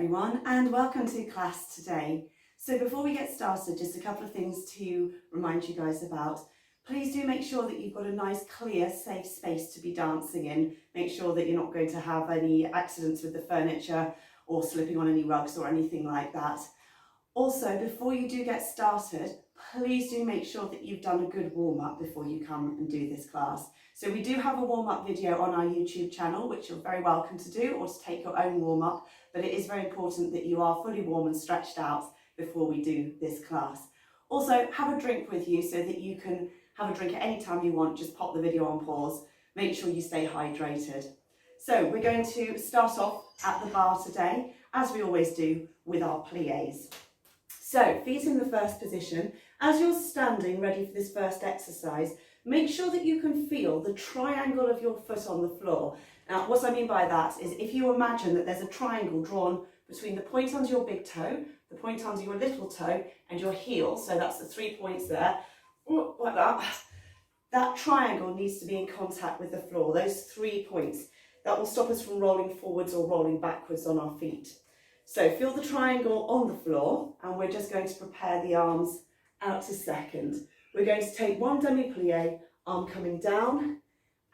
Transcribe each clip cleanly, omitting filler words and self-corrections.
everyone, and welcome to class today. So before we get started, just a couple of things to remind you guys about. Please do make sure that you've got a nice, clear, safe space to be dancing in. Make sure that you're not going to have any accidents with the furniture or slipping on any rugs or anything like that. Also, before you do get started, please do make sure that you've done a good warm-up before you come and do this class. So we do have a warm-up video on our YouTube channel, which you're very welcome to do, or to take your own warm-up, but it is very important that you are fully warm and stretched out before we do this class. Also, have a drink with you so that you can have a drink at any time you want. Just pop the video on pause. Make sure you stay hydrated. So we're going to start off at the bar today, as we always do, with our pliés. So, feet in the first position. As you're standing ready for this first exercise, make sure that you can feel the triangle of your foot on the floor. Now, what I mean by that is if you imagine that there's a triangle drawn between the point under your big toe, the point under your little toe, and your heel, so that's the 3 points there, like that. That triangle needs to be in contact with the floor, those 3 points. That will stop us from rolling forwards or rolling backwards on our feet. So feel the triangle on the floor, and we're just going to prepare the arms out to second. We're going to take one demi-plie, arm coming down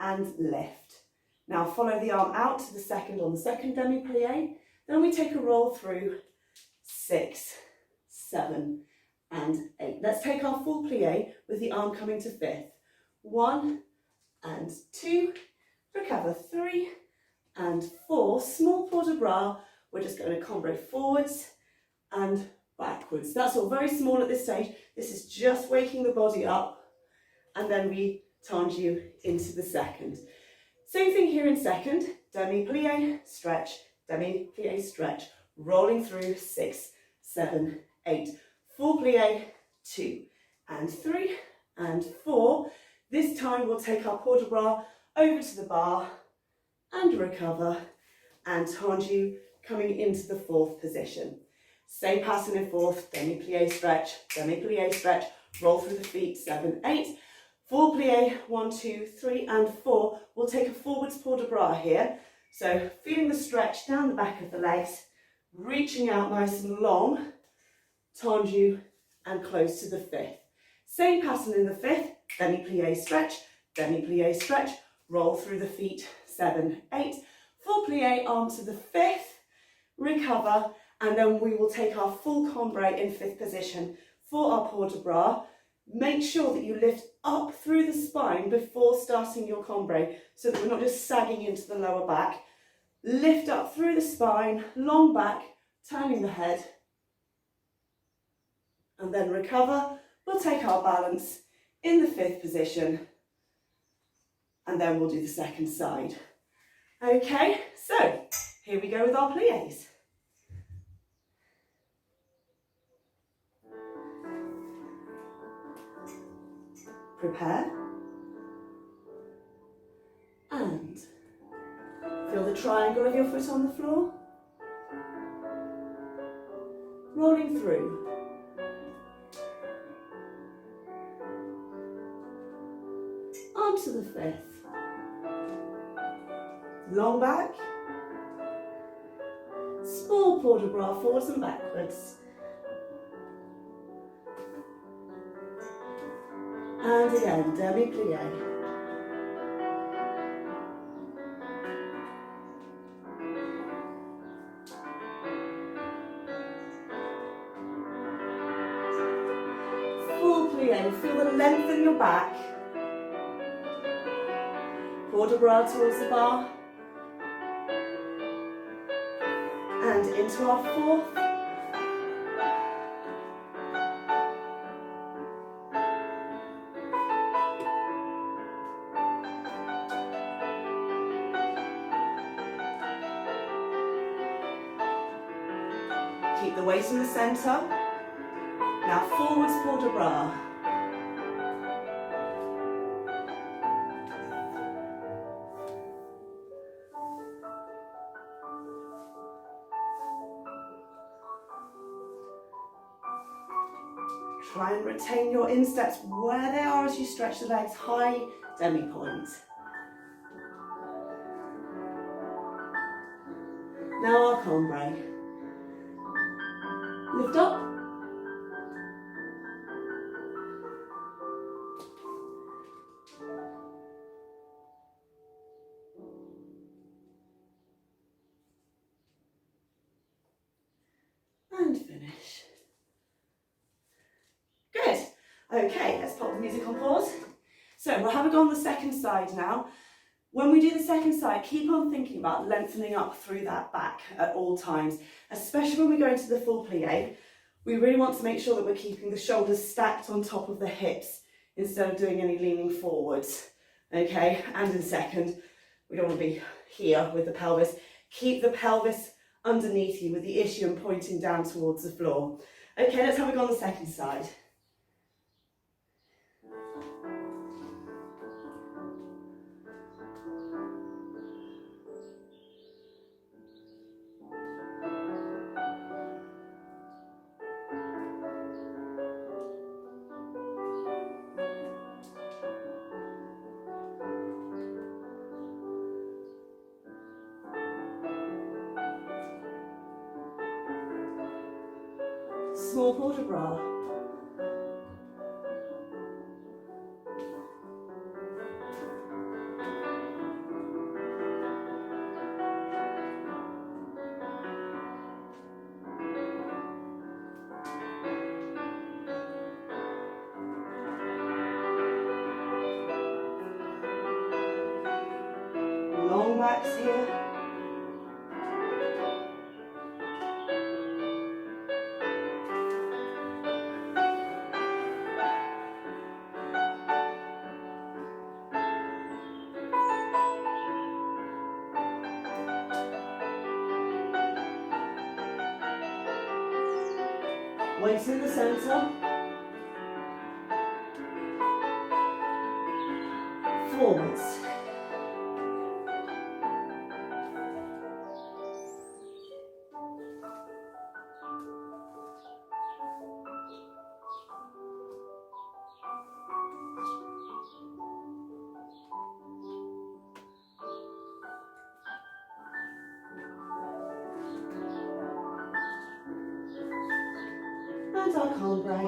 and lift. Now follow the arm out to the second on the second demi-plie. Then we take a roll through 6, 7 and 8. Let's take our full plie with the arm coming to fifth. 1 and 2, recover 3 and 4, small port de bras. We're just going to combo forwards and backwards. That's all very small at this stage. This is just waking the body up, and then we tendu into the second. Same thing here in second. Demi-plie, stretch, demi-plie, stretch. Rolling through 6, 7, 8. Full plie, 2 and 3 and 4. This time we'll take our port de bras over to the bar and recover and tendu, coming into the fourth position. Same pattern in fourth, demi-plie, stretch, roll through the feet, 7, 8. Full plie, 1, 2, 3 and 4. We'll take a forwards port de bras here. So feeling the stretch down the back of the legs, reaching out nice and long, tendu and close to the fifth. Same pattern in the fifth, demi-plie, stretch, roll through the feet, 7, 8. Full plie, arm to the fifth, recover, and then we will take our full combre in fifth position for our port de bras. Make sure that you lift up through the spine before starting your combre so that we're not just sagging into the lower back. Lift up through the spine, long back, turning the head, and then recover. We'll take our balance in the fifth position, and then we'll do the second side. Okay, so here we go with our pliés. Prepare. And feel the triangle of your foot on the floor. Rolling through. Arm to the fifth. Long back. Small port de bras forwards and backwards. And again, demi-plie. Full plie, feel the length in your back. Port de bras towards the bar. And into our fourth. Keep the weight in the centre. Now forwards port de bras. Try and retain your insteps where they are as you stretch the legs, high demi-point. Now our combre. Lift up. And finish. Good. Okay, let's pop the music on pause. So we'll have a go on the second side now. When we do the second side, keep on thinking about lengthening up through that back at all times, especially when we go into the full plie. We really want to make sure that we're keeping the shoulders stacked on top of the hips instead of doing any leaning forwards. Okay, and in second, we don't want to be here with the pelvis. Keep the pelvis underneath you with the ischium pointing down towards the floor. Okay, let's have a go on the second side. Small port de bras. Long backs here. Weights in the centre. Forwards. And our cambrai.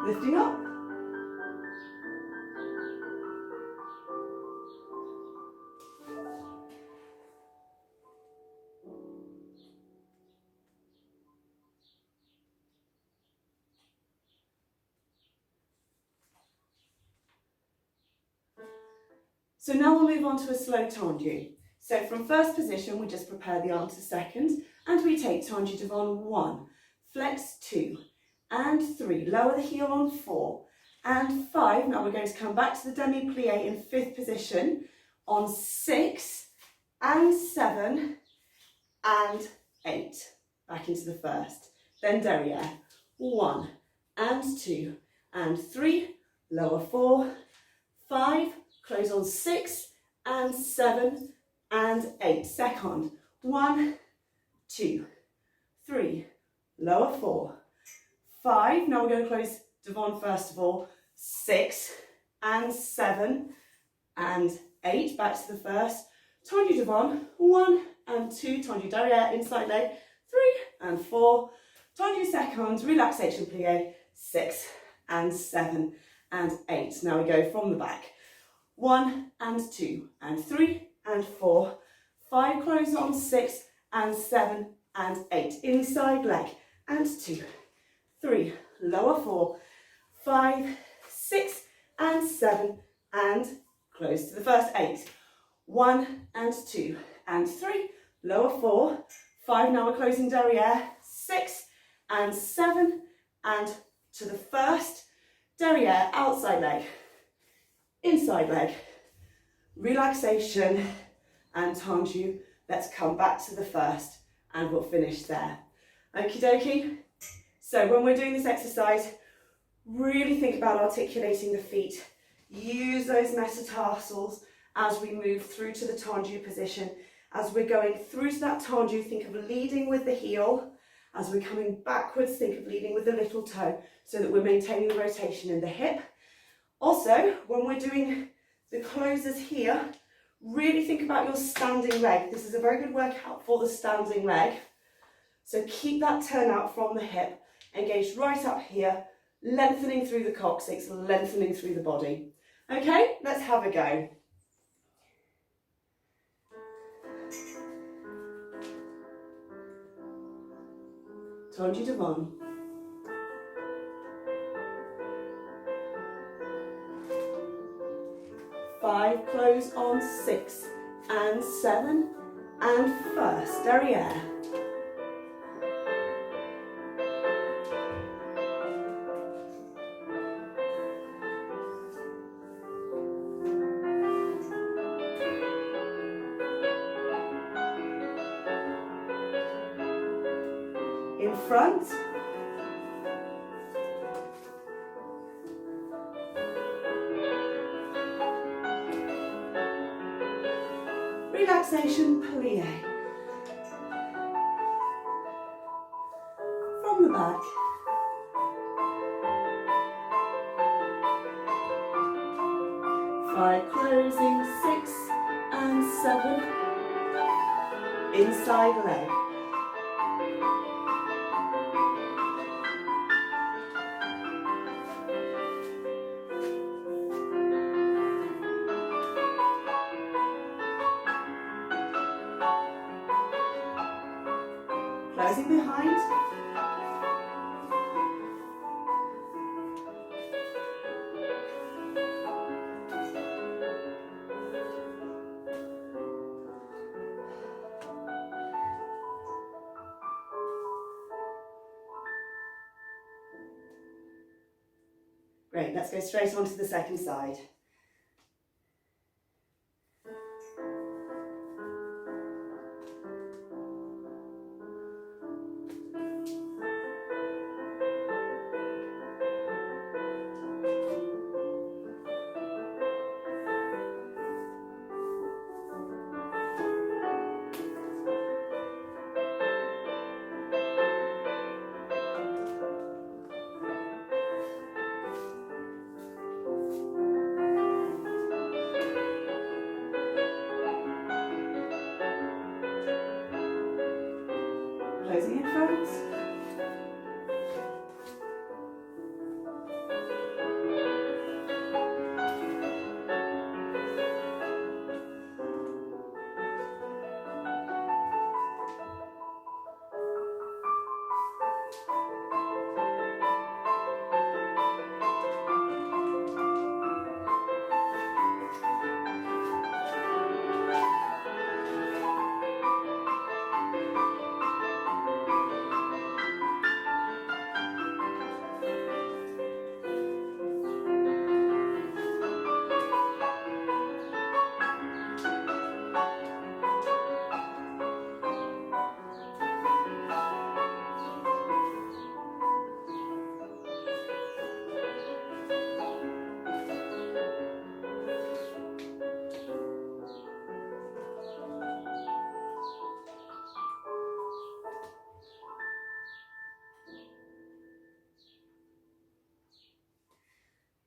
Lifting up. So now we'll move on to a slow tendu. So from first position, we just prepare the arm to second, and we take tendu devant 1, flex 2, and 3, lower the heel on 4, and 5. Now we're going to come back to the demi-plie in 5th position on 6, and 7, and 8. Back into the first. Then derriere, 1, and 2, and 3, lower 4, 5, close on 6, and 7, and 8. Second, 1, 2, 3, lower 4, 5. Now we're going to close devant first of all, 6, and 7, and 8. Back to the first. Tendu devant, 1, and 2. Tendu derriere, inside leg, 3, and 4. Tendu second, relaxation plie, 6, and 7, and 8. Now we go from the back. 1, and 2, and 3, and 4, 5, close on 6, and 7, and 8. Inside leg, and 2, 3, lower 4, 5, 6, and 7, and close to the first 8. 1, and 2, and 3, lower 4, 5, now we're closing derriere, 6, and 7, and to the first, derriere, outside leg, inside leg, relaxation, and tendu. Let's come back to the first, and we'll finish there. Okie dokie. So when we're doing this exercise, really think about articulating the feet. Use those metatarsals as we move through to the tendu position. As we're going through to that tendu, think of leading with the heel. As we're coming backwards, think of leading with the little toe, so that we're maintaining the rotation in the hip. Also, when we're doing the closes here, really think about your standing leg. This is a very good workout for the standing leg. So keep that turn out from the hip, engaged right up here, lengthening through the coccyx, lengthening through the body. Okay, let's have a go. Tendu devant. 5, close on 6 and 7 and first, derrière. In front. Relaxation, plie. From the back. Five, closing, 6 and 7. Inside leg. Closing behind. Great, let's go straight on to the second side. Closing in front.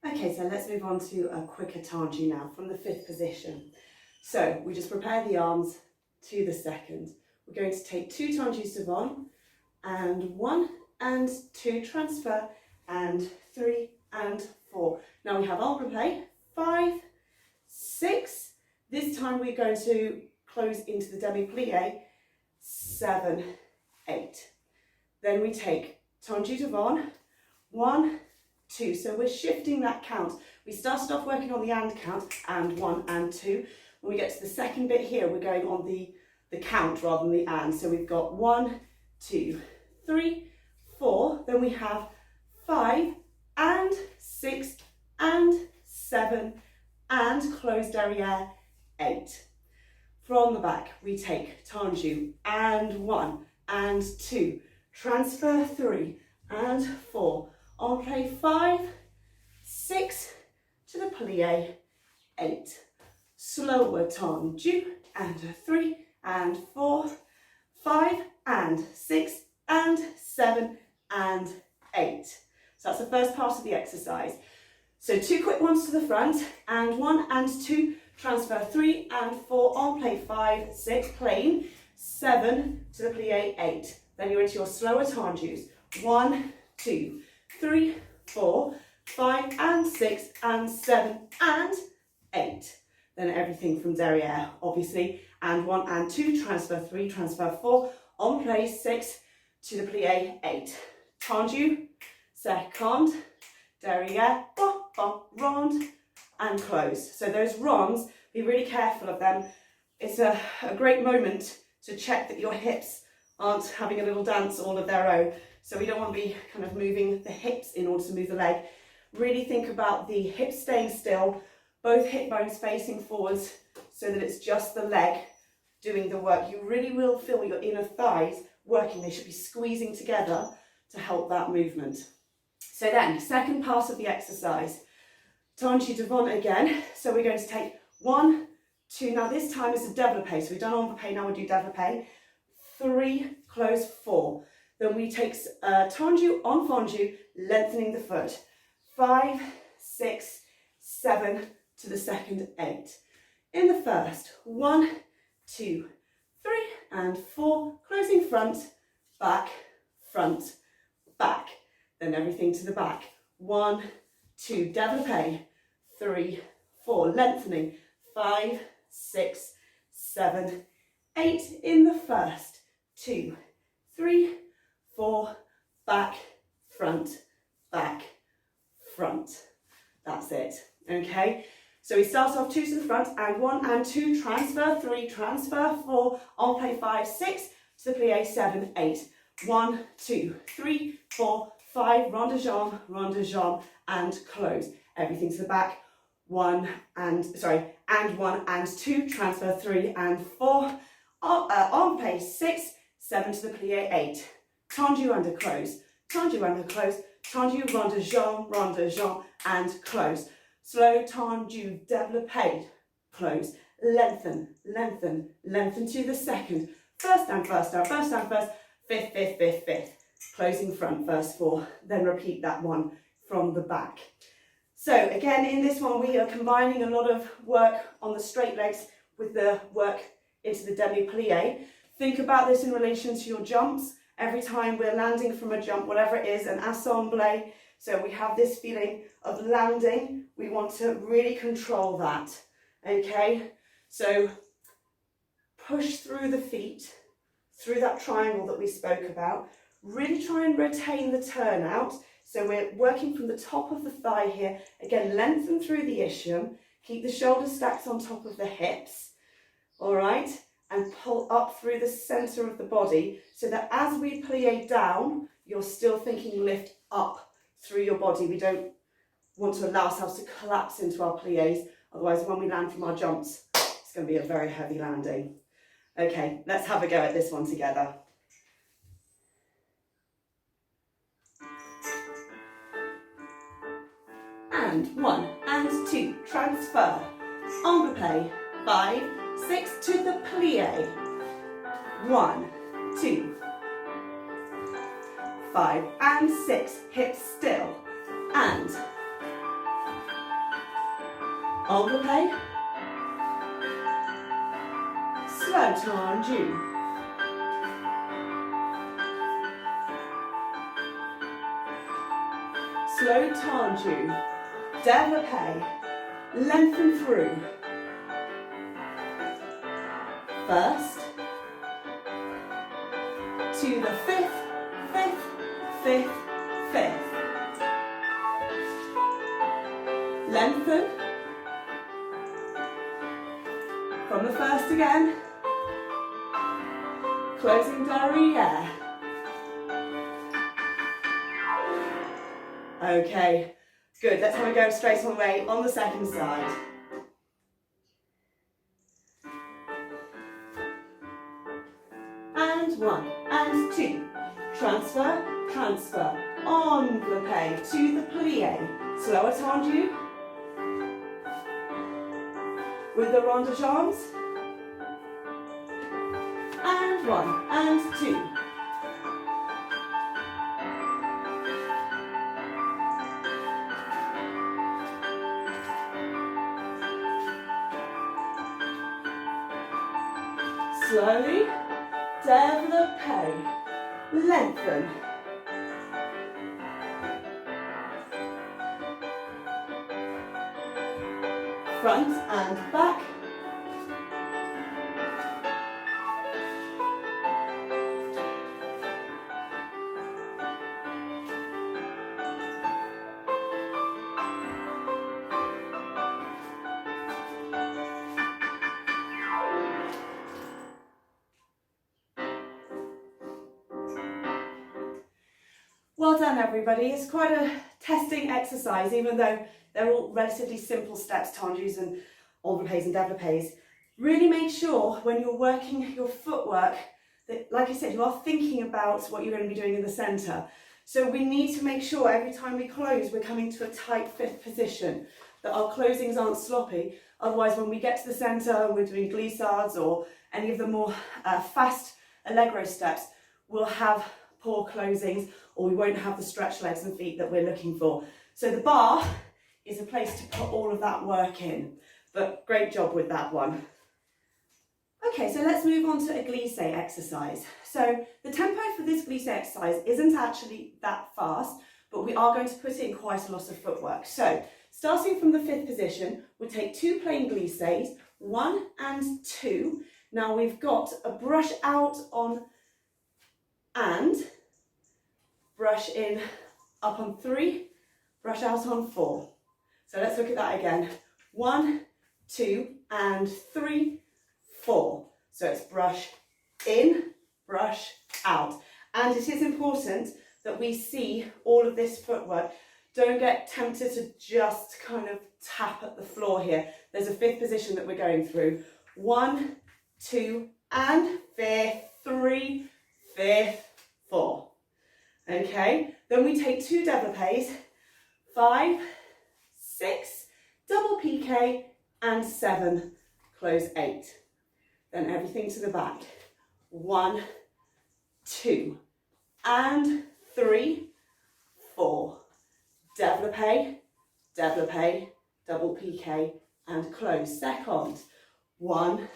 Okay, so let's move on to a quicker Chantry now from the 5th position. So we just prepare the arms to the second. We're going to take 2 Chantry devant and 1 and 2 transfer and 3 and 4. Now we have appliqué, 5, 6. This time we're going to close into the demi-plie, 7, 8. Then we take Chantry devant, 1, 2. So we're shifting that count. We started off working on the and count, and 1 and 2. When we get to the second bit here, we're going on the count rather than the and. So we've got 1, 2, 3, 4. Then we have 5 and 6 and 7 and close derrière, 8. From the back, we take tendu and 1 and 2. Transfer 3 and 4. Entrée 5, 6 to the plie, 8. Slower tendu and 3 and 4, 5 and 6 and 7 and 8. So that's the first part of the exercise. So 2 quick ones to the front and 1 and 2. Transfer 3 and 4, entrée 5, 6, plain, 7 to the plie, 8. Then you're into your slower tendus. 1, 2, 3, 4, 5 and 6 and 7 and 8. Then everything from derrière, obviously. And 1 and 2, transfer 3, transfer 4, en place 6, to the plie 8. Tendu, second, derrière, rond, and close. So those ronds, be really careful of them. It's a great moment to check that your hips aren't having a little dance all of their own. So we don't want to be kind of moving the hips in order to move the leg. Really think about the hips staying still, both hip bones facing forwards so that it's just the leg doing the work. You really will feel your inner thighs working. They should be squeezing together to help that movement. So then, second part of the exercise, tendu devant again. So we're going to take 1, 2, now this time is a développé. So we've done enveloppé, now we do développé. 3, close, 4. Then we take tendu, entendu, lengthening the foot. 5, 6, 7 to the second 8. In the first, 1, 2, 3 and 4, closing front, back, back. Then everything to the back. 1, 2, développé, 3, 4, lengthening, 5, 6, 7, 8 in the first, 2, 3, 4, back, front. That's it, okay? So we start off 2 to the front and 1 and 2, transfer 3, transfer 4, en plie 5, 6 to the plie 7, 8. 1, 2, 3, 4, 5, rond de jambe, and close. Everything to the back. 1 and 1 and 2, transfer 3 and 4, en plie 6, 7 to the plie 8. Tendu under close, tendu under close, tendu rond de jambe, and close. Slow tendu, développé, close, lengthen to the second. First down, fifth. Closing front, first 4, then repeat that one from the back. So again, in this one, we are combining a lot of work on the straight legs with the work into the demi-plie. Think about this in relation to your jumps. Every time we're landing from a jump, whatever it is, an assemblé, so we have this feeling of landing, we want to really control that, okay? So push through the feet, through that triangle that we spoke about. Really try and retain the turnout. So we're working from the top of the thigh here. Again, lengthen through the ischium. Keep the shoulders stacked on top of the hips, all right? And pull up through the center of the body so that as we plie down, you're still thinking lift up through your body. We don't want to allow ourselves to collapse into our plies. Otherwise, when we land from our jumps, it's going to be a very heavy landing. Okay, let's have a go at this one together. And 1 and 2, transfer, enveloppé, 5, 6 to the plie, 1, 2, 5 and 6, hips still, and enveloppé, slow tendu, slow tendu, développé, lengthen through. First, to the fifth. Lengthen. From the first again. Closing derrière. Okay, good. Let's have a go straight away on the second side. And 1 and 2. Transfer, enveloppé to the plie. Slower tendu. With the rond de jambes. And 1 and 2. Slowly, développé. lengthen. Front and back. Well done everybody, it's quite a testing exercise even though they're all relatively simple steps, chantrys and enveloppes and développés. Really make sure when you're working your footwork that, like I said, you are thinking about what you're going to be doing in the centre. So we need to make sure every time we close we're coming to a tight fifth position, that our closings aren't sloppy, otherwise when we get to the centre and we're doing glissades or any of the more fast allegro steps, we'll have poor closings or we won't have the stretched legs and feet that we're looking for. So the bar is a place to put all of that work in, but great job with that one. Okay, so let's move on to a glisse exercise. So the tempo for this glisse exercise isn't actually that fast, but we are going to put in quite a lot of footwork. So starting from the fifth position, we'll take 2 plain glisses, 1 and 2. Now we've got a brush out on and, brush in up on 3, brush out on 4. So let's look at that again. 1, 2 and 3, 4. So it's brush in, brush out. And it is important that we see all of this footwork. Don't get tempted to just kind of tap at the floor here. There's a fifth position that we're going through. 1, 2 and fifth, 3, fifth, 4. Okay, then we take 2 développés, 5, 6, double piqué and 7, close 8. Then everything to the back. 1, 2 and 3, 4. Développé, développé, double piqué and close. Second. 1,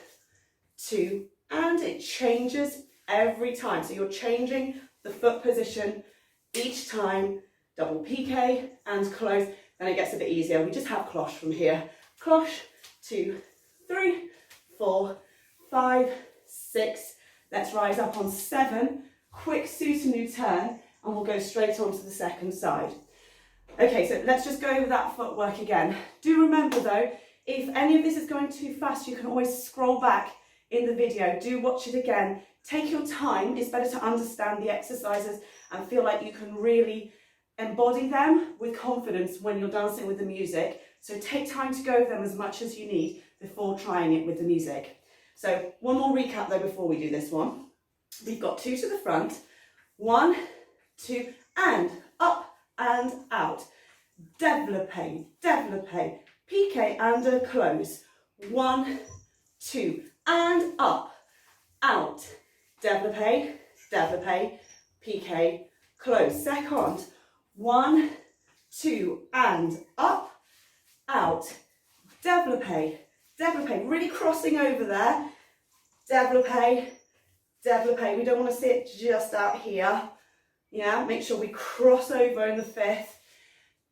2 and it changes every time. So you're changing the foot position each time. Double piqué and close. Then it gets a bit easier. We just have cloche from here. Cloche, 2, 3, 4, 5, 6. Let's rise up on 7. Quick soutenu turn and we'll go straight on to the second side. Okay, so let's just go over that footwork again. Do remember though, if any of this is going too fast, you can always scroll back in the video. Do watch it again. Take your time. It's better to understand the exercises and feel like you can really embody them with confidence when you're dancing with the music. So take time to go over them as much as you need before trying it with the music. So one more recap though before we do this one. We've got 2 to the front, 1, 2 and up and out. Développé, développé, piqué and a close. 1, 2 and up, out. Développé, développé, piqué, close. Second. 1, 2 and up, out. Développé, développé, really crossing over there. Développé, développé. We don't want to see it just out here. Yeah, make sure we cross over in the fifth.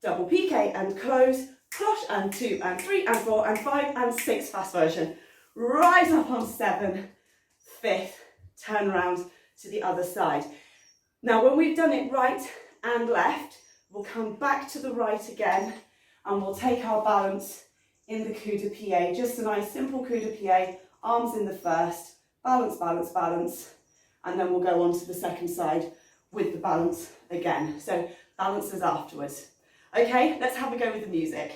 Double piqué and close. Cloche and 2 and 3 and 4 and 5 and 6 fast version. Rise up on 7, fifth, turn around to the other side. Now when we've done it right and left, we'll come back to the right again and we'll take our balance in the coup de pied. Just a nice simple coup de pied, arms in the first, balance, balance, balance, and then we'll go on to the second side with the balance again. So balances afterwards. Okay, let's have a go with the music.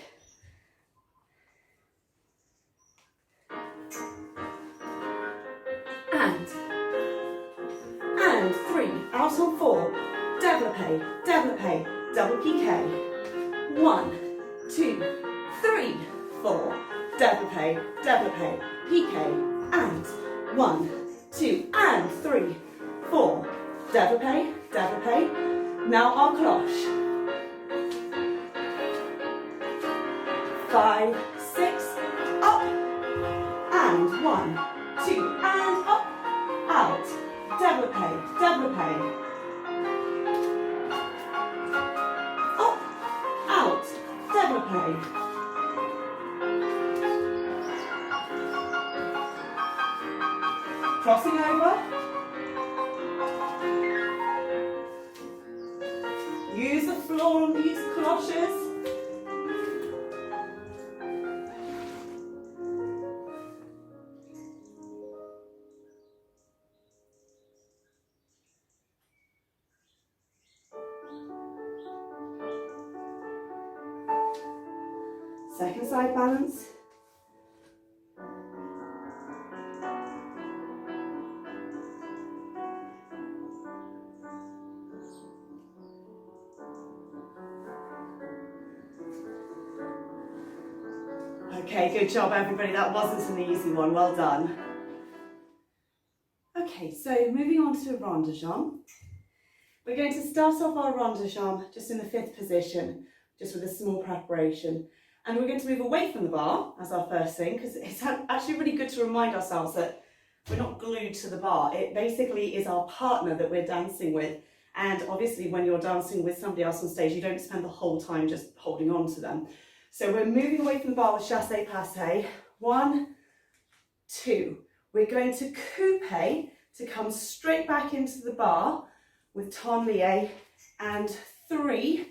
And 3, out on 4, développé, développé, double piqué. 1, 2, 3, 4, développé, développé, piqué, and 1, 2, and 3, 4, développé, développé. Now our cloche. 5, 6, up, and 1, 2, and up, out. Développé, développé, crossing over. Use the floor on these cloches. Second side balance. Okay, good job everybody. That wasn't an easy one. Well done. Okay, so moving on to rond de jambe. We're going to start off our rond de jambe just in the 5th position, just with a small preparation. And we're going to move away from the bar as our first thing, because it's actually really good to remind ourselves that we're not glued to the bar. It basically is our partner that we're dancing with. And obviously when you're dancing with somebody else on stage, you don't spend the whole time just holding on to them. So we're moving away from the bar with chassé passé. 1, 2. We're going to coupe to come straight back into the bar with ton lié, and 3,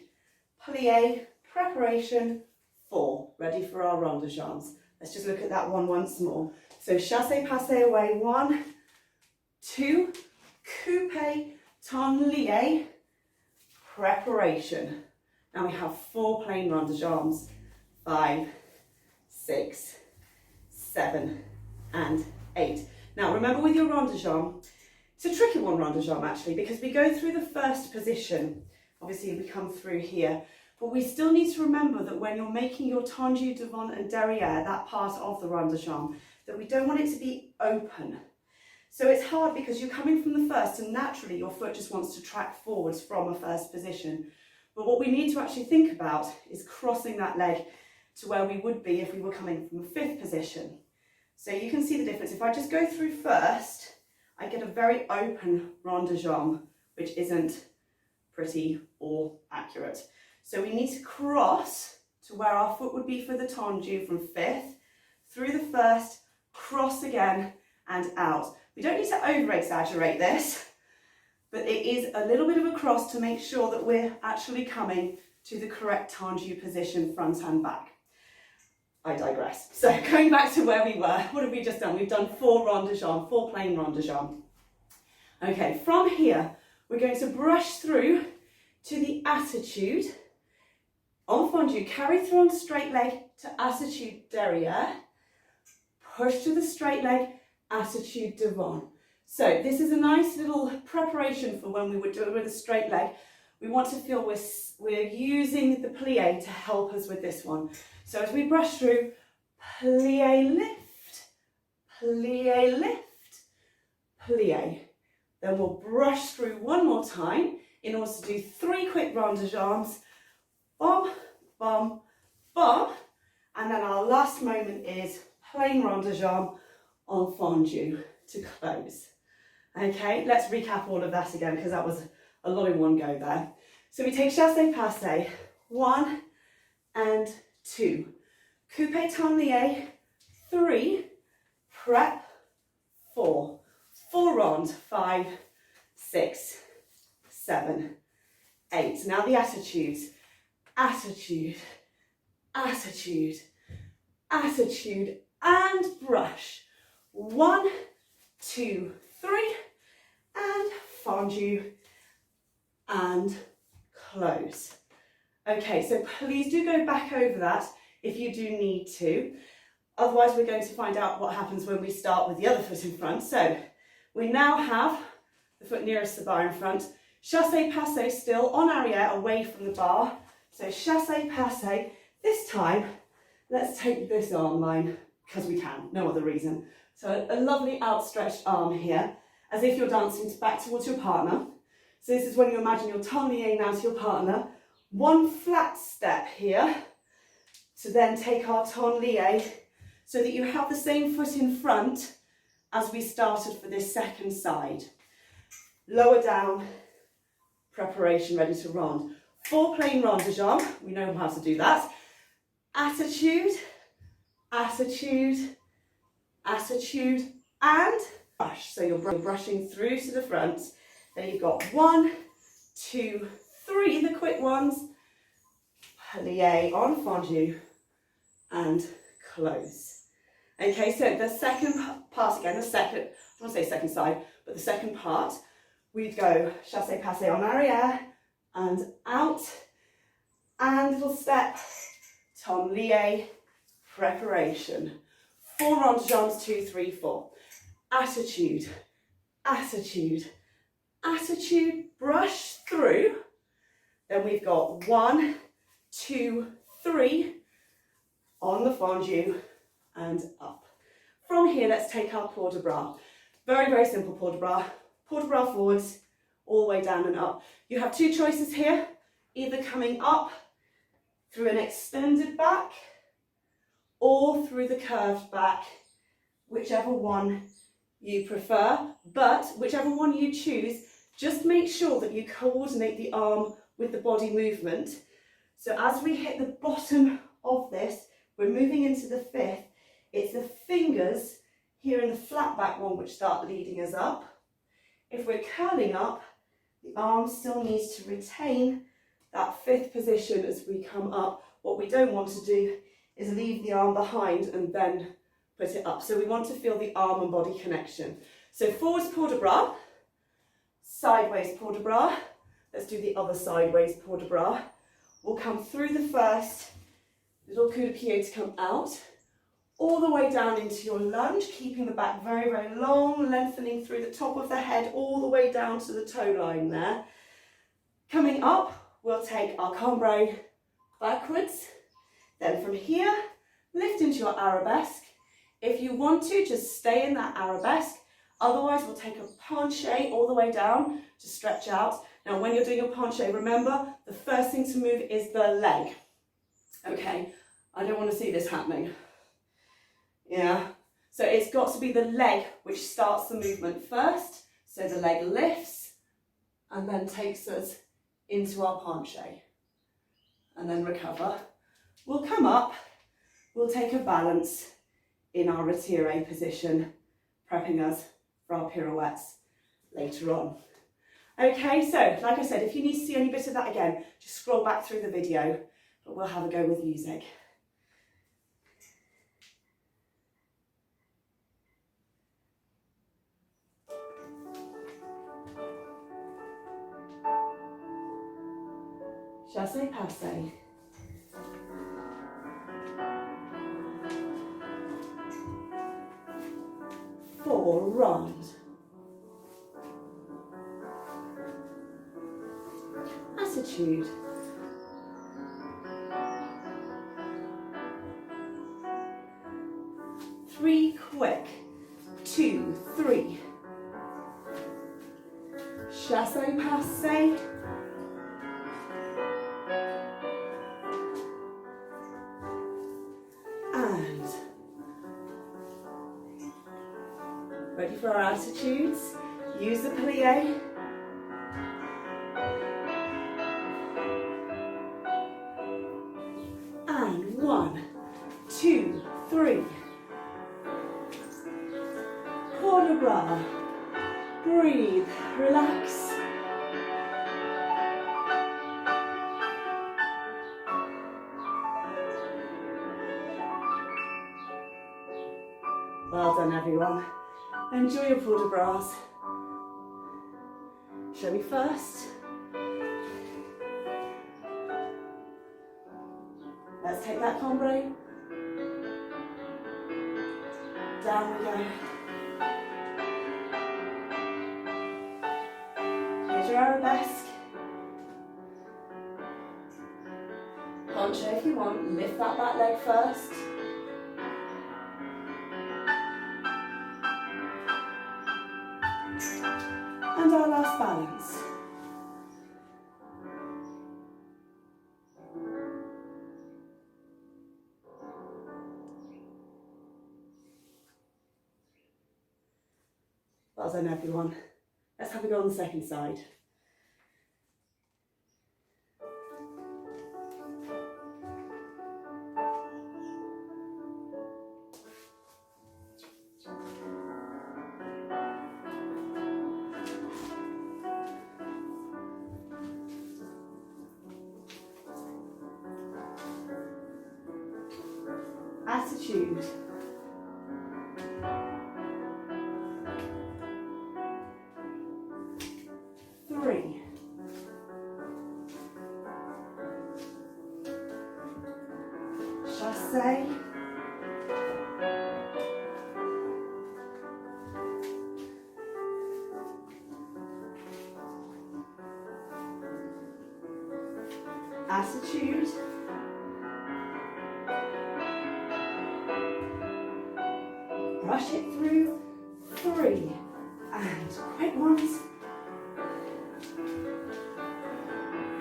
plie, preparation, 4. Ready for our rond de jambes. Let's just look at that one once more. So chassé passé away, 1, 2, coupe, ton lié, preparation. Now we have 4 plain rond de jambes. 5, 6, 7, and 8. Now remember with your rond de jambe, it's a tricky one, rond de jambe actually, because we go through the first position. Obviously we come through here, but we still need to remember that when you're making your tendu devant and derrière, that part of the rond de jambe, that we don't want it to be open. So it's hard because you're coming from the first and naturally your foot just wants to track forwards from a first position. But what we need to actually think about is crossing that leg to where we would be if we were coming from a 5th position. So you can see the difference. If I just go through first, I get a very open rond de jambe, which isn't pretty or accurate. So we need to cross to where our foot would be for the tendu from 5th, through the first, cross again and out. We don't need to over exaggerate this, but it is a little bit of a cross to make sure that we're actually coming to the correct tendu position, front and back. I digress. So going back to where we were, what have we just done? We've done 4 rond de jambe, 4 plain rond de jambe. Okay, from here, we're going to brush through to the attitude. Entendu, carry through on straight leg to attitude derrière. Push to the straight leg, attitude devant. So this is a nice little preparation for when we would do it with a straight leg. We want to feel we're using the plie to help us with this one. So as we brush through, plie, lift, plie, lift, plie. Then we'll brush through one more time in order to do 3 quick rond de jambes. Bum, bum, bum. And then our last moment is plain rond de jambe, entendu, to close. Okay, let's recap all of that again because that was a lot in one go there. So we take chassé passé, 1 and 2. Coupe ton lié, 3. Prep, 4. 4 rond, 5, 6, 7, 8. Now the attitudes. Attitude, attitude, attitude, and brush. 1, 2, 3, and fondu, and close. Okay, so please do go back over that if you do need to. Otherwise, we're going to find out what happens when we start with the other foot in front. So we now have the foot nearest the bar in front. Chassé passé still on arrière, away from the bar. So chassé passé. This time, let's take this arm line because we can, no other reason. So a lovely outstretched arm here, as if you're dancing back towards your partner. So this is when you imagine your ton lié now to your partner. 1 flat step here to then take our ton lié so that you have the same foot in front as we started for this second side. Lower down, preparation, ready to rond. 4 plain rond de jambe, we know how to do that. Attitude, attitude, attitude, and brush. So you're brushing through to the front. Then you've got 1, 2, 3, the quick ones. Plie on fondue and close. Okay, so the second part again, I want to say second side, but the second part, we'd go chassé passé en arrière and out, and little step, tom lié, preparation. 4 rondejambes, 2, 3, 4. Attitude, attitude, attitude, brush through. Then we've got 1, 2, 3 on the fondue and up. From here, let's take our port de bras. Very, very simple port de bras. Port de bras forwards, all the way down and up. You have 2 choices here, either coming up through an extended back or through the curved back, whichever one you prefer. But whichever one you choose, just make sure that you coordinate the arm with the body movement. So as we hit the bottom of this, we're moving into the 5th. It's the fingers here in the flat back one which start leading us up. If we're curling up, the arm still needs to retain that 5th position as we come up. What we don't want to do is leave the arm behind and then put it up. So we want to feel the arm and body connection. So forwards port de bras, sideways port de bras. Let's do the other sideways port de bras. We'll come through the first, little coup de pied to come out, all the way down into your lunge, keeping the back very, very long, lengthening through the top of the head, all the way down to the toe line there. Coming up, we'll take our cambrai backwards. Then from here, lift into your arabesque. If you want to, just stay in that arabesque. Otherwise, we'll take a penché all the way down to stretch out. Now, when you're doing your penché, remember, the first thing to move is the leg. Okay, I don't want to see this happening. Yeah, so it's got to be the leg which starts the movement first. So the leg lifts and then takes us into our penché. And then recover. We'll come up, we'll take a balance in our retiré position, prepping us for our pirouettes later on. Okay, so like I said, if you need to see any bit of that again, just scroll back through the video, but we'll have a go with music. Chassé passé. Four round. Attitude. Three quick. 2, 3. Chassé passé. And ready for our attitudes. Use the plie. And 1, 2, 3. Port de bras. Breathe, relax. Well done, everyone. Enjoy your port de bras. Show me first. Let's take that cambrai. Down we go. Here's your arabesque. Penché if you want. Lift that back leg first. And our last balance. Well done, everyone. Let's have a go on the second side. attitude. Three. Chassé. Attitude. Brush it through. Three. And quick ones.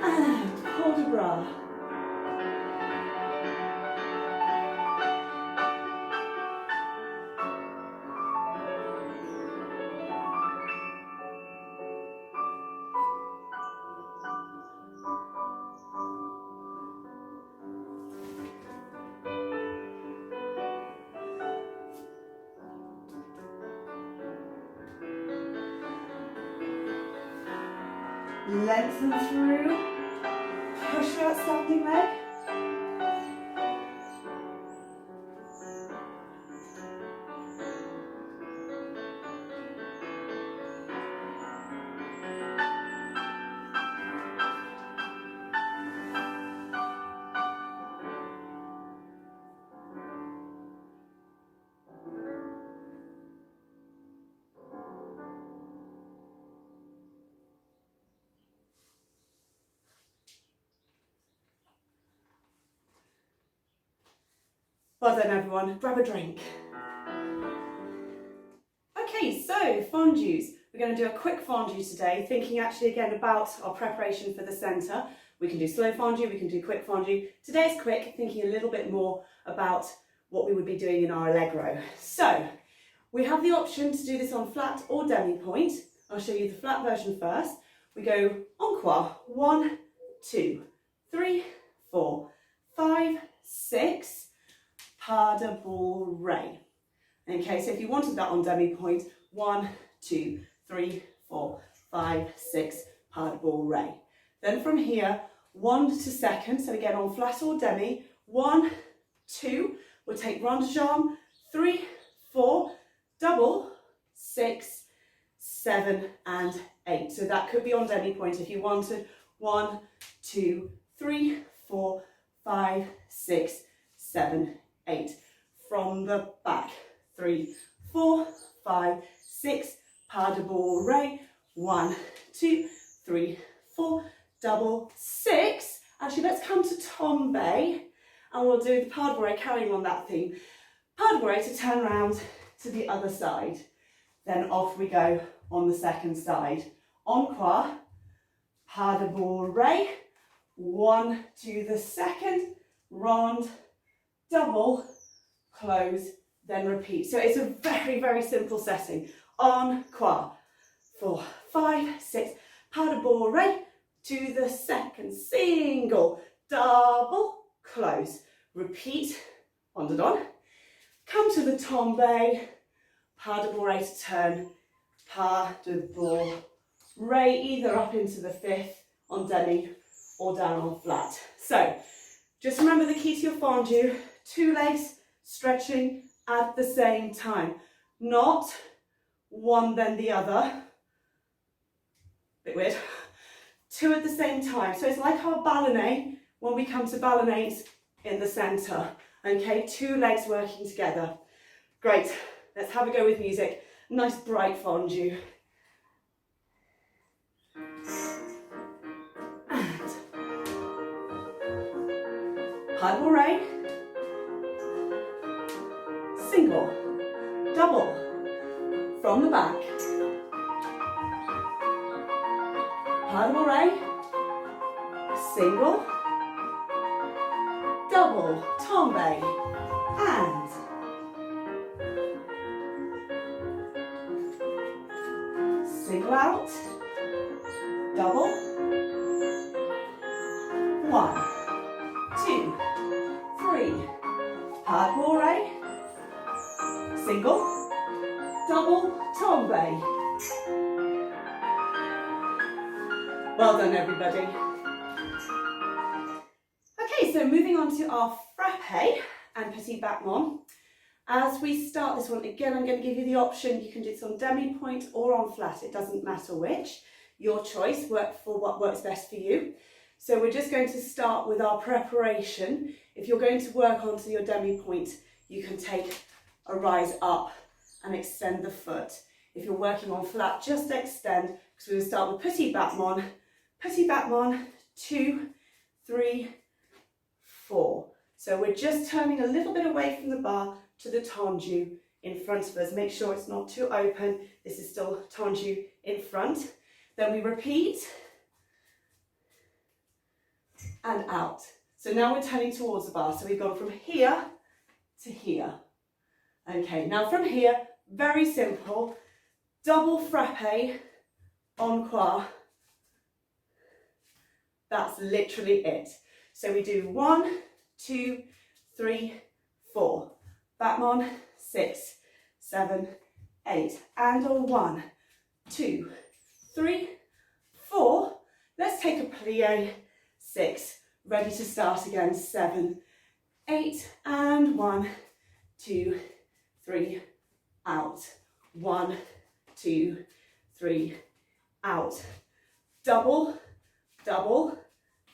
And port de bras. Lengthen through, push that standing leg. Well done everyone, grab a drink. Okay, so fondues. We're going to do a quick fondue today, thinking actually again about our preparation for the centre. We can do slow fondue, we can do quick fondue. Today's quick, thinking a little bit more about what we would be doing in our allegro. So, we have the option to do this on flat or demi-point. I'll show you the flat version first. We go encore, 1, 2, 3, 4, 5, 6, pas de bourrée. Okay, so if you wanted that on demi-point, 1, 2, 3, 4, 5, 6, pas de bourrée. Then from here, 1 to second, so again on flat or demi, 1, 2, we'll take rond de jambe, 3, 4, double, 6, 7 and 8. So that could be on demi-point if you wanted. 1, 2, 3, 4, 5, 6, 7, 8. From the back, 3, 4, 5, 6, pas de bourrée, 1, 2, 3, 4, double, 6. Actually, let's come to tombe, and we'll do the pas de bourrée carrying on that theme. Pas de bourrée to turn around to the other side. Then off we go on the second side. Encore, pas de bourrée, 1 to the second, rond, double, close, then repeat. So it's a very, very simple setting. Encore, 4, 5, 6, pas de bourrée, to the second, single, double, close, repeat, on and on. Come to the tombe, pas de bourrée to turn, pas de bourrée, either up into the fifth on demi or down on flat. So just remember the key to your fondue, 2 legs stretching at the same time, not one then the other. Bit weird. 2 at the same time. So it's like our ballet when we come to ballets in the centre. Okay, 2 legs working together. Great. Let's have a go with music. Nice bright fondue. And pas de bourrée, single, double, from the back. Pas de bourrée, single, double, tombe, and single out, double, 1, 2, 3, pas de bourrée, single, double, tombe. Well done everybody. Okay, so moving on to our frappe, and petit battement. As we start this one, again, I'm going to give you the option. You can do this on demi-point or on flat. It doesn't matter which. Your choice, work for what works best for you. So we're just going to start with our preparation. If you're going to work onto your demi-point, you can take a rise up and extend the foot. If you're working on flat, just extend, because we're going to start with petit battement, 2, 3, 4. So we're just turning a little bit away from the bar to the tendu in front of us. Make sure it's not too open. This is still tendu in front. Then we repeat and out. So now we're turning towards the bar. So we've gone from here to here. Okay, now from here, very simple, double frappe en croix. That's literally it. So we do 1, 2, 3, 4. Battement, 6, 7, 8. And a 1, 2, 3, 4. Let's take a plie. 6. Ready to start again. 7, 8. And 1, 2, 3. Out. 1, 2, 3. Out. Double, double,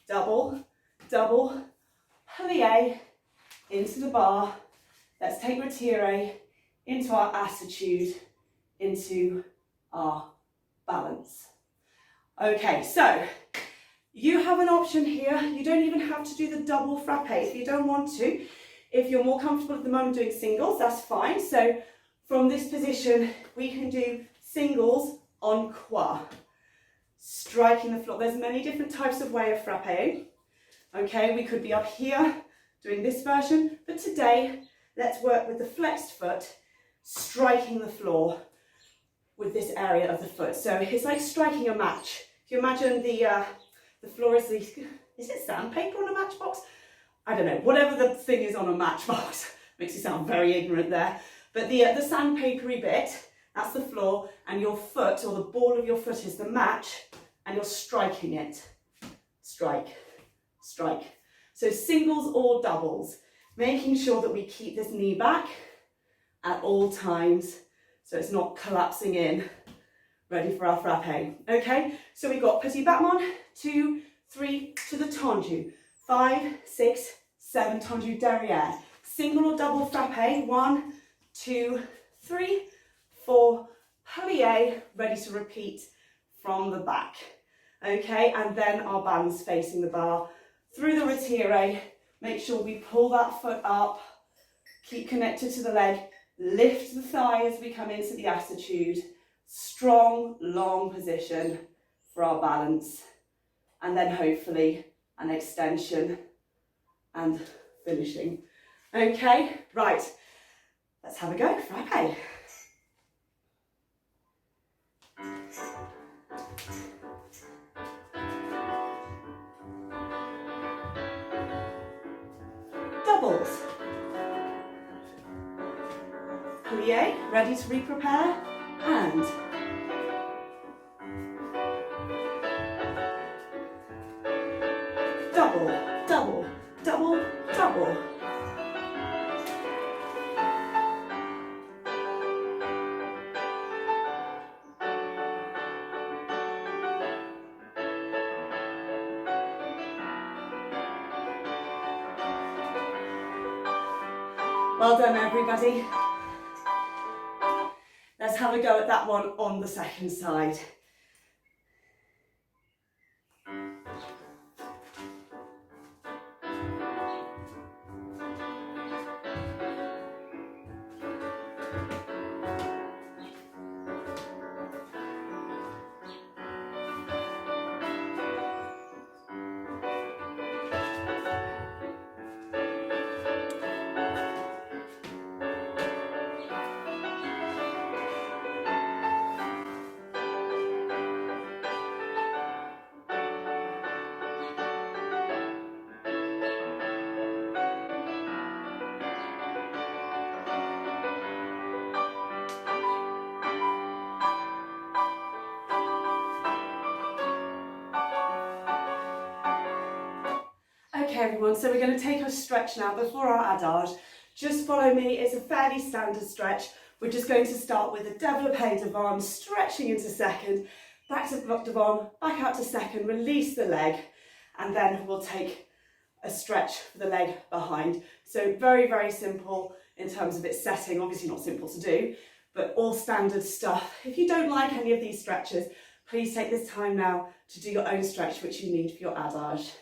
double, double. Plie into the bar. Let's take retire into our attitude, into our balance. Okay, so you have an option here. You don't even have to do the double frappe if you don't want to. If you're more comfortable at the moment doing singles, that's fine. So from this position, we can do singles en croix, striking the floor. There's many different types of way of frapping. Okay, we could be up here doing this version, but today, let's work with the flexed foot, striking the floor with this area of the foot. So it's like striking a match. If you imagine the floor is it sandpaper on a matchbox? I don't know, whatever the thing is on a matchbox. Makes you sound very ignorant there. But the sandpapery bit, that's the floor, and your foot, or the ball of your foot, is the match, and you're striking it. Strike, strike. So singles or doubles, making sure that we keep this knee back at all times so it's not collapsing in. Ready for our frappe. Okay, so we've got petit battement, 2, 3 to the tendu, 5, 6, 7 tendu derrière. Single or double frappe, 1, 2, 3, 4, plie, ready to repeat from the back. Okay, and then our balance facing the bar. Through the retire, make sure we pull that foot up, keep connected to the leg, lift the thigh as we come into the attitude, strong, long position for our balance, and then hopefully an extension and finishing. Okay, right, let's have a go, frappe. Doubles. Plie, ready to re-prepare, and double, double, double, double. Well done, everybody. Let's have a go at that one on the second side. Okay everyone, so we're going to take our stretch now before our adage. Just follow me, it's a fairly standard stretch. We're just going to start with a développé devant, stretching into second, back to devant, back out to second, release the leg, and then we'll take a stretch for the leg behind. So very, very simple in terms of its setting, obviously not simple to do, but all standard stuff. If you don't like any of these stretches, please take this time now to do your own stretch which you need for your adage.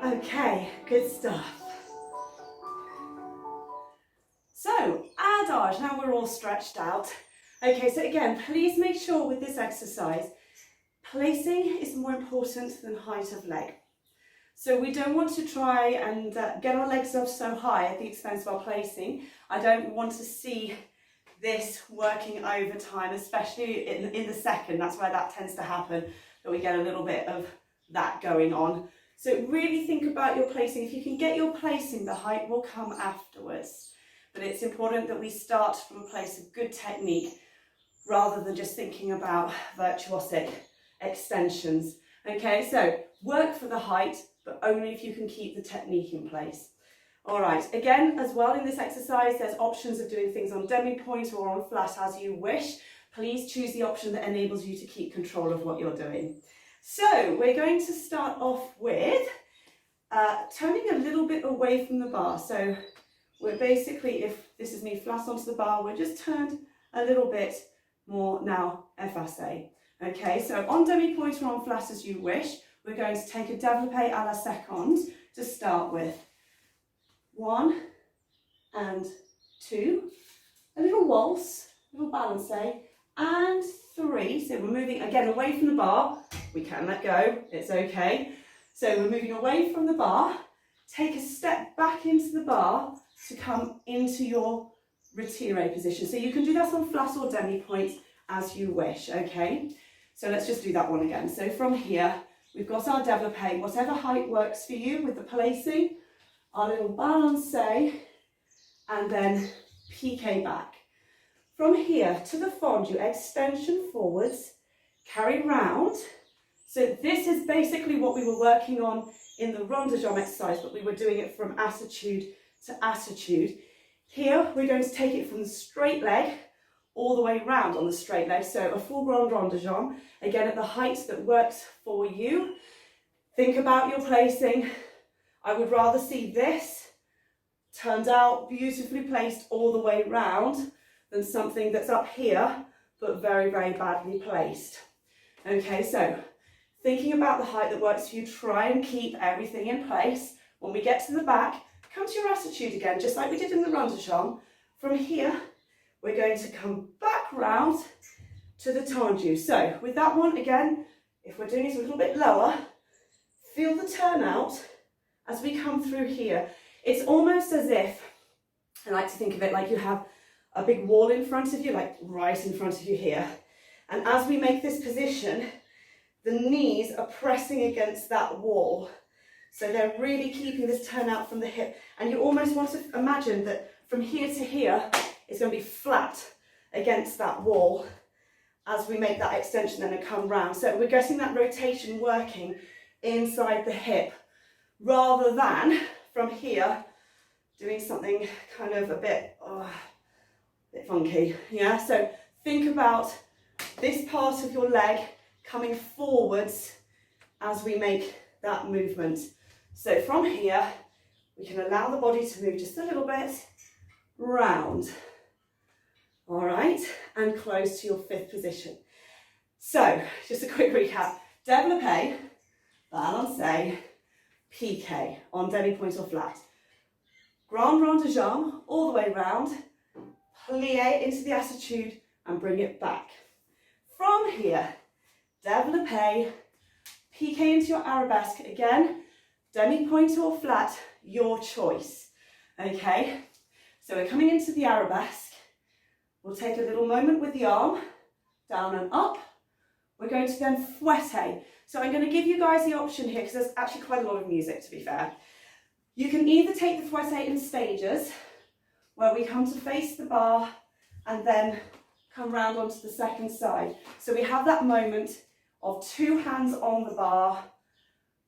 Okay, good stuff. So, adage, now we're all stretched out. Okay, so again, please make sure with this exercise, placing is more important than height of leg. So we don't want to try and get our legs up so high at the expense of our placing. I don't want to see this working over time, especially in the second. That's where that tends to happen, that we get a little bit of that going on. So really think about your placing. If you can get your placing, the height will come afterwards. But it's important that we start from a place of good technique rather than just thinking about virtuosic extensions. Okay, so work for the height, but only if you can keep the technique in place. All right, again, as well in this exercise, there's options of doing things on demi-point or on flat as you wish. Please choose the option that enables you to keep control of what you're doing. So we're going to start off with turning a little bit away from the bar. So we're basically, if this is me flat onto the bar, we're just turned a little bit more now effacé. Okay, so on demi-point or on flat as you wish, we're going to take a développé à la seconde to start with. 1 and 2, a little waltz, a little balancé, and 3. So we're moving again away from the bar. We can let go, it's okay. So we're moving away from the bar, take a step back into the bar to come into your retiré position. So you can do that on flat or demi-point as you wish, okay? So let's just do that one again. So from here, we've got our développé, whatever height works for you with the placing, our little balancé, and then piqué back. From here to the fondu, extension forwards, carry round. So this is basically what we were working on in the rond de jambe exercise, but we were doing it from attitude to attitude. Here, we're going to take it from the straight leg all the way round on the straight leg. So a full grand rond de jambe, again at the height that works for you. Think about your placing. I would rather see this turned out, beautifully placed all the way round than something that's up here, but very, very badly placed. Okay, so thinking about the height that works for you, try and keep everything in place. When we get to the back, come to your attitude again, just like we did in the rond de jambe. From here, we're going to come back round to the tendu. So with that one, again, if we're doing it a little bit lower, feel the turnout as we come through here. It's almost as if, I like to think of it like you have a big wall in front of you, like right in front of you here. And as we make this position, the knees are pressing against that wall. So they're really keeping this turnout from the hip. And you almost want to imagine that from here to here, it's going to be flat against that wall as we make that extension and then come round. So we're getting that rotation working inside the hip rather than from here doing something kind of a bit funky. Yeah, so think about this part of your leg coming forwards as we make that movement. So from here, we can allow the body to move just a little bit round. All right, and close to your fifth position. So, just a quick recap. Développé, balancé, piqué on demi-point or flat. Grand rond de jambe, all the way round. Plié into the attitude and bring it back. From here, développé, piqué into your arabesque. Again, demi-point or flat, your choice. Okay, so we're coming into the arabesque. We'll take a little moment with the arm, down and up. We're going to then fouetter. So I'm going to give you guys the option here, because there's actually quite a lot of music, to be fair. You can either take the fouetter in stages, where we come to face the bar and then come round onto the second side. So we have that moment of 2 hands on the bar,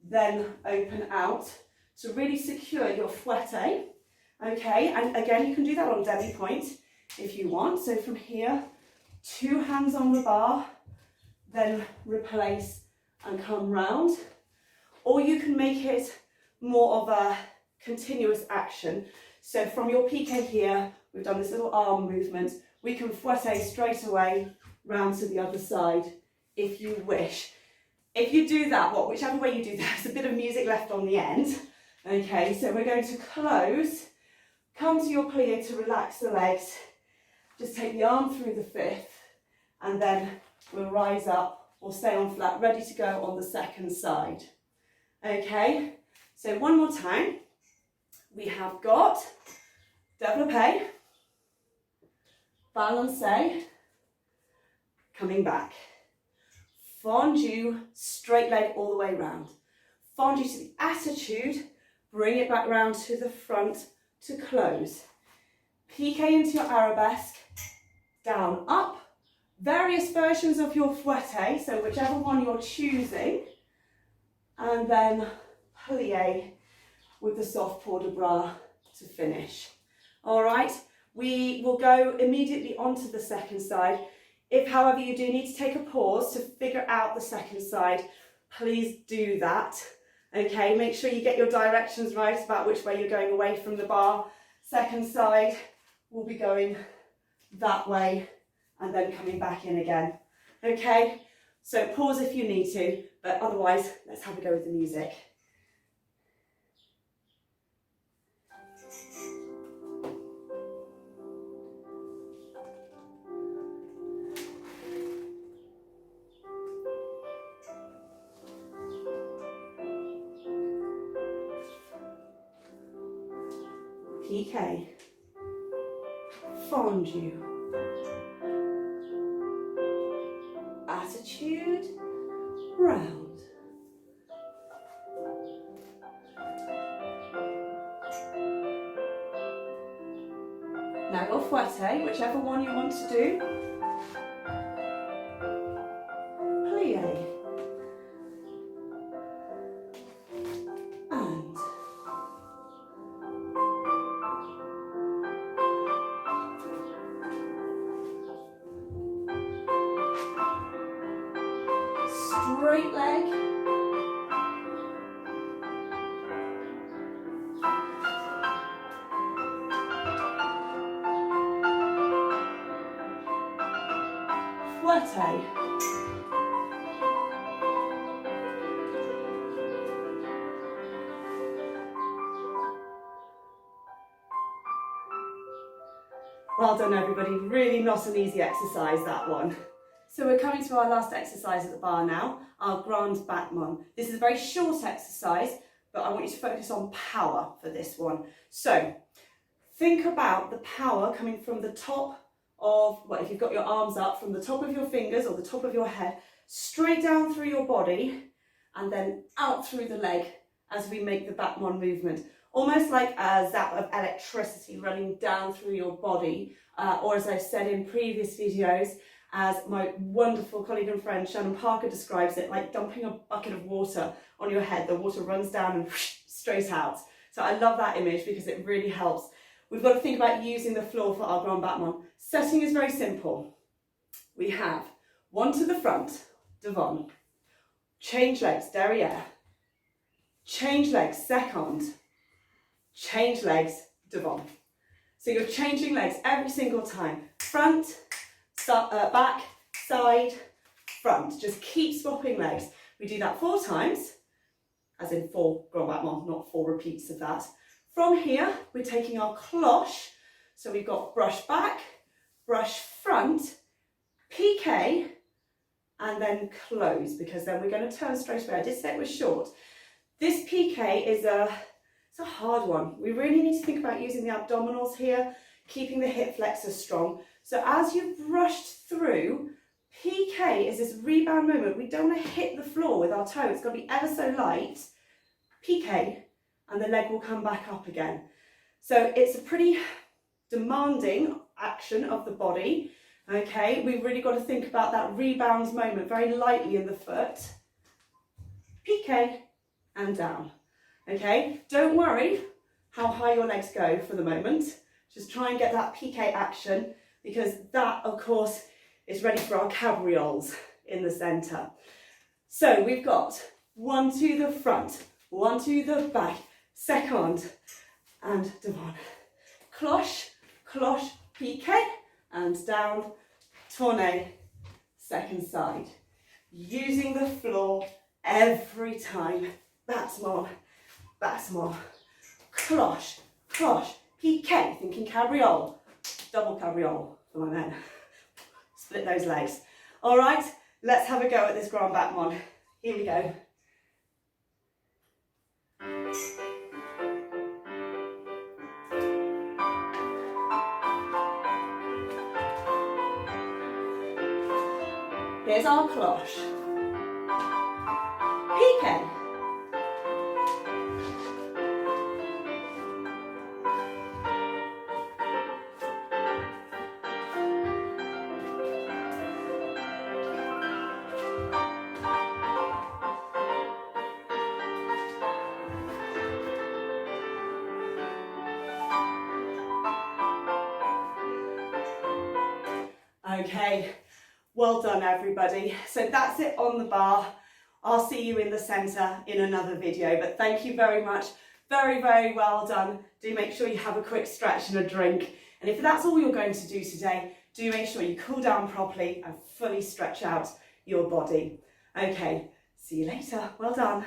then open out to really secure your fouetter. Okay, and again, you can do that on demi-point if you want. So from here, 2 hands on the bar, then replace and come round. Or you can make it more of a continuous action. So from your piqué here, we've done this little arm movement. We can fouetter straight away round to the other side if you wish. If you do that, whichever way you do that, there's a bit of music left on the end. Okay, so we're going to close, come to your plié to relax the legs. Just take the arm through the fifth, and then we'll rise up or stay on flat, ready to go on the second side. Okay, so one more time. We have got développé, balancé, coming back. Fondu, straight leg all the way round. Fondu to the attitude, bring it back round to the front to close. Piqué into your arabesque, down, up. Various versions of your fouetter, so whichever one you're choosing. And then plié with the soft port de bras to finish. All right, we will go immediately onto the second side. If, however, you do need to take a pause to figure out the second side, please do that. Okay, make sure you get your directions right about which way you're going away from the bar. Second side will be going that way and then coming back in again. Okay, so pause if you need to, but otherwise, let's have a go with the music. Piqué, fondu, attitude, round. Now your fouetter, whichever one you want to do. Plié. And straight leg. Fouetter. Well done everybody, really not an easy exercise that one. So we're coming to our last exercise at the bar now, our grand battement. This is a very short exercise, but I want you to focus on power for this one. So think about the power coming from the top of, well, if you've got your arms up, from the top of your fingers or the top of your head, straight down through your body and then out through the leg as we make the battement movement. Almost like a zap of electricity running down through your body, or as I've said in previous videos, as my wonderful colleague and friend Shannon Parker describes it, like dumping a bucket of water on your head. The water runs down and straight out. So I love that image because it really helps. We've got to think about using the floor for our grand battement. Setting is very simple. We have one to the front, devant, change legs, derrière, change legs, second, change legs, devant. So you're changing legs every single time. Front, back, side, front. Just keep swapping legs. We do that 4 times, as in 4 grand battement, not 4 repeats of that. From here, we're taking our cloche. So we've got brush back, brush front, piqué, and then close, because then we're going to turn straight away. I did say it was short. This piqué is it's a hard one. We really need to think about using the abdominals here, keeping the hip flexors strong. So as you've brushed through, piqué is this rebound movement. We don't want to hit the floor with our toe. It's got to be ever so light. Piqué, and the leg will come back up again. So it's a pretty demanding action of the body. Okay, we've really got to think about that rebound moment very lightly in the foot. Piqué and down. Okay, don't worry how high your legs go for the moment. Just try and get that piqué action, because that, of course, is ready for our cabrioles in the centre. So we've got 1 to the front, 1 to the back, second, and devant. Cloche, cloche, piqué, and down, tourné, second side. Using the floor every time. Battement, battement, cloche, cloche, piqué, thinking cabriole, double cabriole for my men. Split those legs. All right, let's have a go at this grand battement. Here we go. Here's our cloche. Piqué. Okay, well done everybody. So that's it on the bar. I'll see you in the centre in another video, but thank you very much. Very, very well done. Do make sure you have a quick stretch and a drink. And if that's all you're going to do today, do make sure you cool down properly and fully stretch out your body. Okay, see you later. Well done.